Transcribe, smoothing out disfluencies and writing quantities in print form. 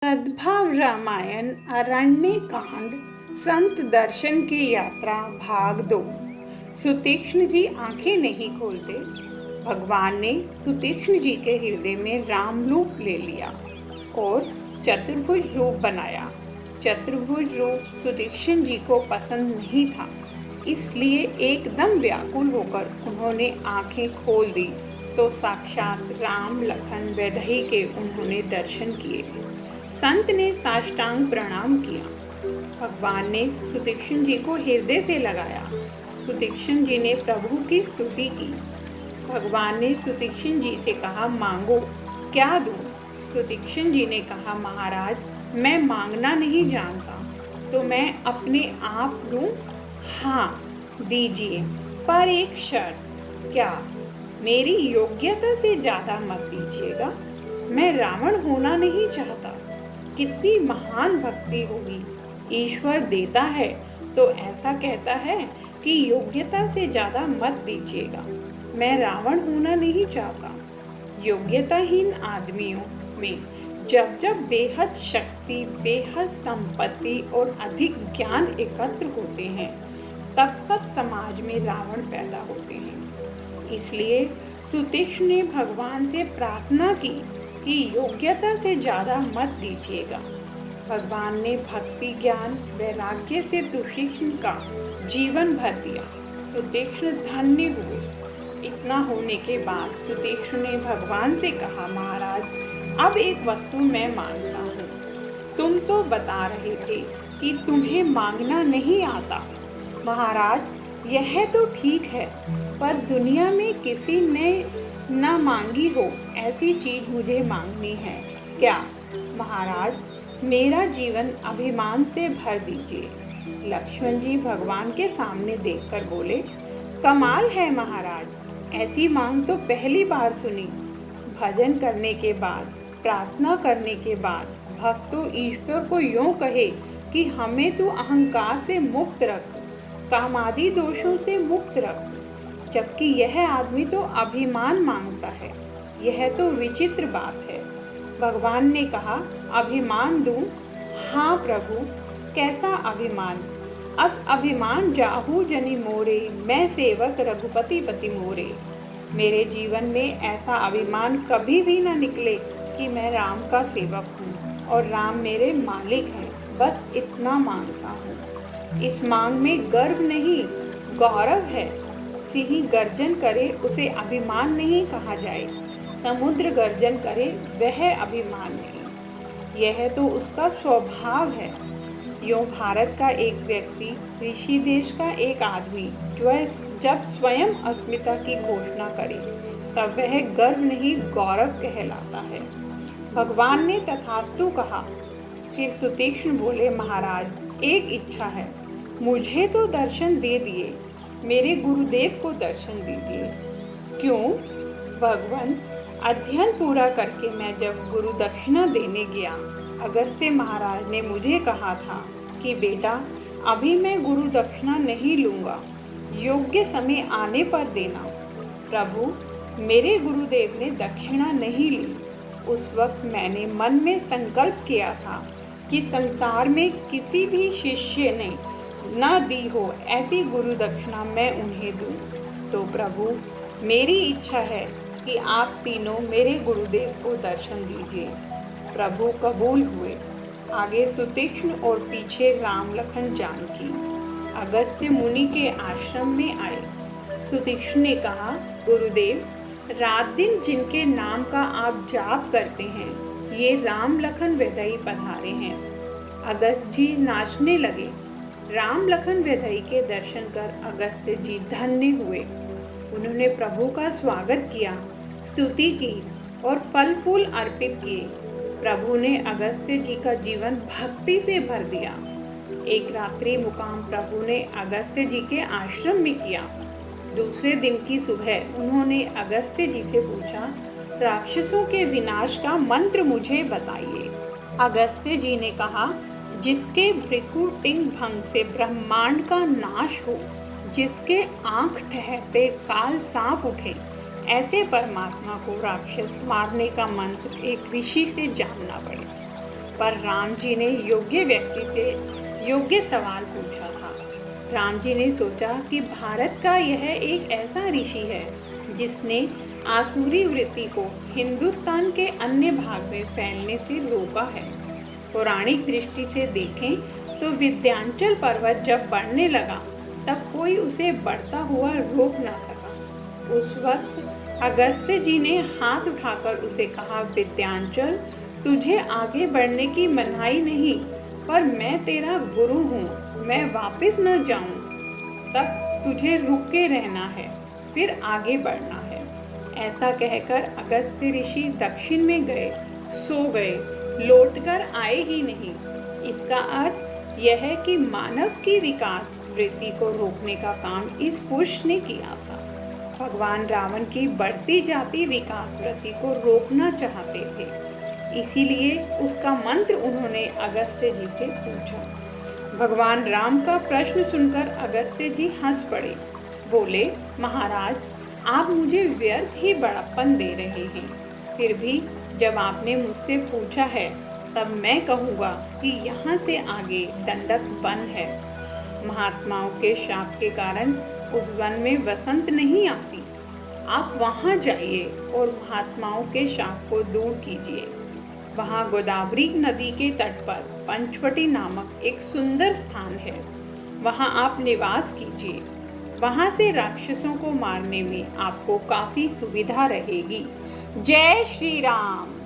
सद्भाव रामायण अरण्य कांड संत दर्शन की यात्रा भाग 2। सुतीक्ष्ण जी आंखें नहीं खोलते। भगवान ने सुतीक्ष्ण जी के हृदय में राम रूप ले लिया और चतुर्भुज रूप बनाया। चतुर्भुज रूप सुतीक्ष्ण जी को पसंद नहीं था, इसलिए एकदम व्याकुल होकर उन्होंने आंखें खोल दी तो साक्षात राम लखन वैदेही के उन्होंने दर्शन किए। संत ने साष्टांग प्रणाम किया। भगवान ने सुतीक्ष्ण जी को हृदय से लगाया। सुतीक्ष्ण जी ने प्रभु की स्तुति की। भगवान ने सुतीक्ष्ण जी से कहा, मांगो, क्या दूं? सुतीक्ष्ण जी ने कहा, महाराज, मैं मांगना नहीं जानता, तो मैं अपने आप दूं? हाँ, दीजिए, पर एक शर्त। क्या? मेरी योग्यता से ज्यादा मत दीजिएगा। मैं रावण होना नहीं चाहता। कितनी महान भक्ति होगी। ईश्वर देता है तो ऐसा कहता है कि योग्यता से ज्यादा मत दीजिएगा। मैं रावण होना नहीं चाहता। योग्यताहीन आदमियों में जब जब बेहद शक्ति, बेहद संपत्ति और अधिक ज्ञान एकत्र होते हैं, तब तब समाज में रावण पैदा होते हैं। इसलिए सुतीक्ष्ण ने भगवान से प्रार्थना की कि योग्यता से ज्यादा मत दीजिएगा। भगवान ने भक्ति, ज्ञान, वैराग्य से सुतीक्ष्ण का जीवन भर दिया। सुतीक्ष्ण धन्य हुए। इतना होने के बाद सुतीक्ष्ण ने भगवान से कहा, महाराज, अब एक वस्तु मैं मांगता हूँ। तुम तो बता रहे थे कि तुम्हें मांगना नहीं आता। महाराज, यह तो ठीक है, पर दुनिया में किसी ने न मांगी हो ऐसी चीज मुझे मांगनी है। क्या? महाराज, मेरा जीवन अभिमान से भर दीजिए। लक्ष्मण जी भगवान के सामने देखकर बोले, कमाल है महाराज, ऐसी मांग तो पहली बार सुनी। भजन करने के बाद, प्रार्थना करने के बाद भक्त तो ईश्वर को यूं कहे कि हमें तू अहंकार से मुक्त रख, कामादि दोषों से मुक्त रख, जबकि यह आदमी तो अभिमान मांगता है। यह तो विचित्र बात है। भगवान ने कहा, अभिमान दूं? हाँ प्रभु, कैसा अभिमान? अस अभिमान जाहू जनि मोरे, मैं सेवक रघुपति पति मोरे। मेरे जीवन में ऐसा अभिमान कभी भी न निकले कि मैं राम का सेवक हूँ और राम मेरे मालिक हैं। बस इतना मांगता हूँ। इस मांग में गर्व नहीं, गौरव है। सिंह गर्जन करे उसे अभिमान नहीं कहा जाए। समुद्र गर्जन करे वह अभिमान नहीं, यह तो उसका स्वभाव है। यूं भारत का एक व्यक्ति, ऋषि देश का एक आदमी जब स्वयं अस्मिता की घोषणा करे, तब वह गर्व नहीं, गौरव कहलाता है। भगवान ने तथास्तु कहा। फिर सुतीक्ष्ण बोले, महाराज, एक इच्छा है। मुझे तो दर्शन दे दिए, मेरे गुरुदेव को दर्शन दीजिए। क्यों? भगवान, अध्ययन पूरा करके मैं जब गुरु दक्षिणा देने गया, अगस्त्य महाराज ने मुझे कहा था कि बेटा, अभी मैं गुरु दक्षिणा नहीं लूँगा, योग्य समय आने पर देना। प्रभु, मेरे गुरुदेव ने दक्षिणा नहीं ली। उस वक्त मैंने मन में संकल्प किया था कि संसार में किसी भी शिष्य ने न दी हो ऐसी गुरु दक्षिणा मैं उन्हें दूं। तो प्रभु, मेरी इच्छा है कि आप तीनों मेरे गुरुदेव को दर्शन दीजिए। प्रभु कबूल हुए। आगे सुतीक्ष्ण और पीछे राम, लखन, जानकी अगस्त्य मुनि के आश्रम में आए। सुतीक्ष्ण ने कहा, गुरुदेव, रात दिन जिनके नाम का आप जाप करते हैं, ये राम, लखन, वैदेही पधारे हैं। अगस्त्य जी नाचने लगे। राम, लखन, वैदेही के दर्शन कर अगस्त्य जी धन्य हुए। उन्होंने प्रभु का स्वागत किया, स्तुति की और फल फूल अर्पित किए। प्रभु ने अगस्त्य जी का जीवन भक्ति से भर दिया। एक रात्रि मुकाम प्रभु ने अगस्त्य जी के आश्रम में किया। दूसरे दिन की सुबह उन्होंने अगस्त्य जी से पूछा, राक्षसों के विनाश का मंत्र मुझे बताइए। अगस्त्य जी ने कहा, जिसके भृकु टिंग भंग से ब्रह्मांड का नाश हो, जिसके आंख ठहरते काल सांप उठे, ऐसे परमात्मा को राक्षस मारने का मंत्र एक ऋषि से जानना पड़े। पर राम जी ने योग्य व्यक्ति से योग्य सवाल पूछा था। राम जी ने सोचा कि भारत का यह एक ऐसा ऋषि है जिसने आसुरी वृत्ति को हिंदुस्तान के अन्य भाग में फैलने से रोका है। पौराणिक दृष्टि से देखें तो विंध्याचल पर्वत जब बढ़ने लगा तब कोई उसे बढ़ता हुआ रोक न सका। उस वक्त अगस्त्य जी ने हाथ उठाकर उसे कहा, विंध्याचल, तुझे आगे बढ़ने की मनाही नहीं, पर मैं तेरा गुरु हूँ, मैं वापस न जाऊँ तब तुझे रुक के रहना है, फिर आगे बढ़ना है। ऐसा कहकर अगस्त्य ऋषि दक्षिण में गए, सो गए, लौटकर आए ही नहीं। इसका अर्थ यह है कि मानव की विकास वृत्ति को रोकने का काम इस पुरुष ने किया था। भगवान रावण की बढ़ती जाती विकास वृत्ति को रोकना चाहते थे, इसीलिए उसका मंत्र उन्होंने अगस्त्य जी से पूछा। भगवान राम का प्रश्न सुनकर अगस्त्य जी हंस पड़े। बोले, महाराज, आप मुझे व्यर्थ ही बड़प्पन दे रहे हैं। फिर भी जब आपने मुझसे पूछा है तब मैं कहूँगा कि यहाँ से आगे दंडक वन है। महात्माओं के शाप के कारण उस वन में वसंत नहीं आती। आप वहाँ जाइए और महात्माओं के शाप को दूर कीजिए। वहाँ गोदावरी नदी के तट पर पंचवटी नामक एक सुंदर स्थान है, वहाँ आप निवास कीजिए। वहाँ से राक्षसों को मारने में आपको काफ़ी सुविधा रहेगी। जय श्री राम।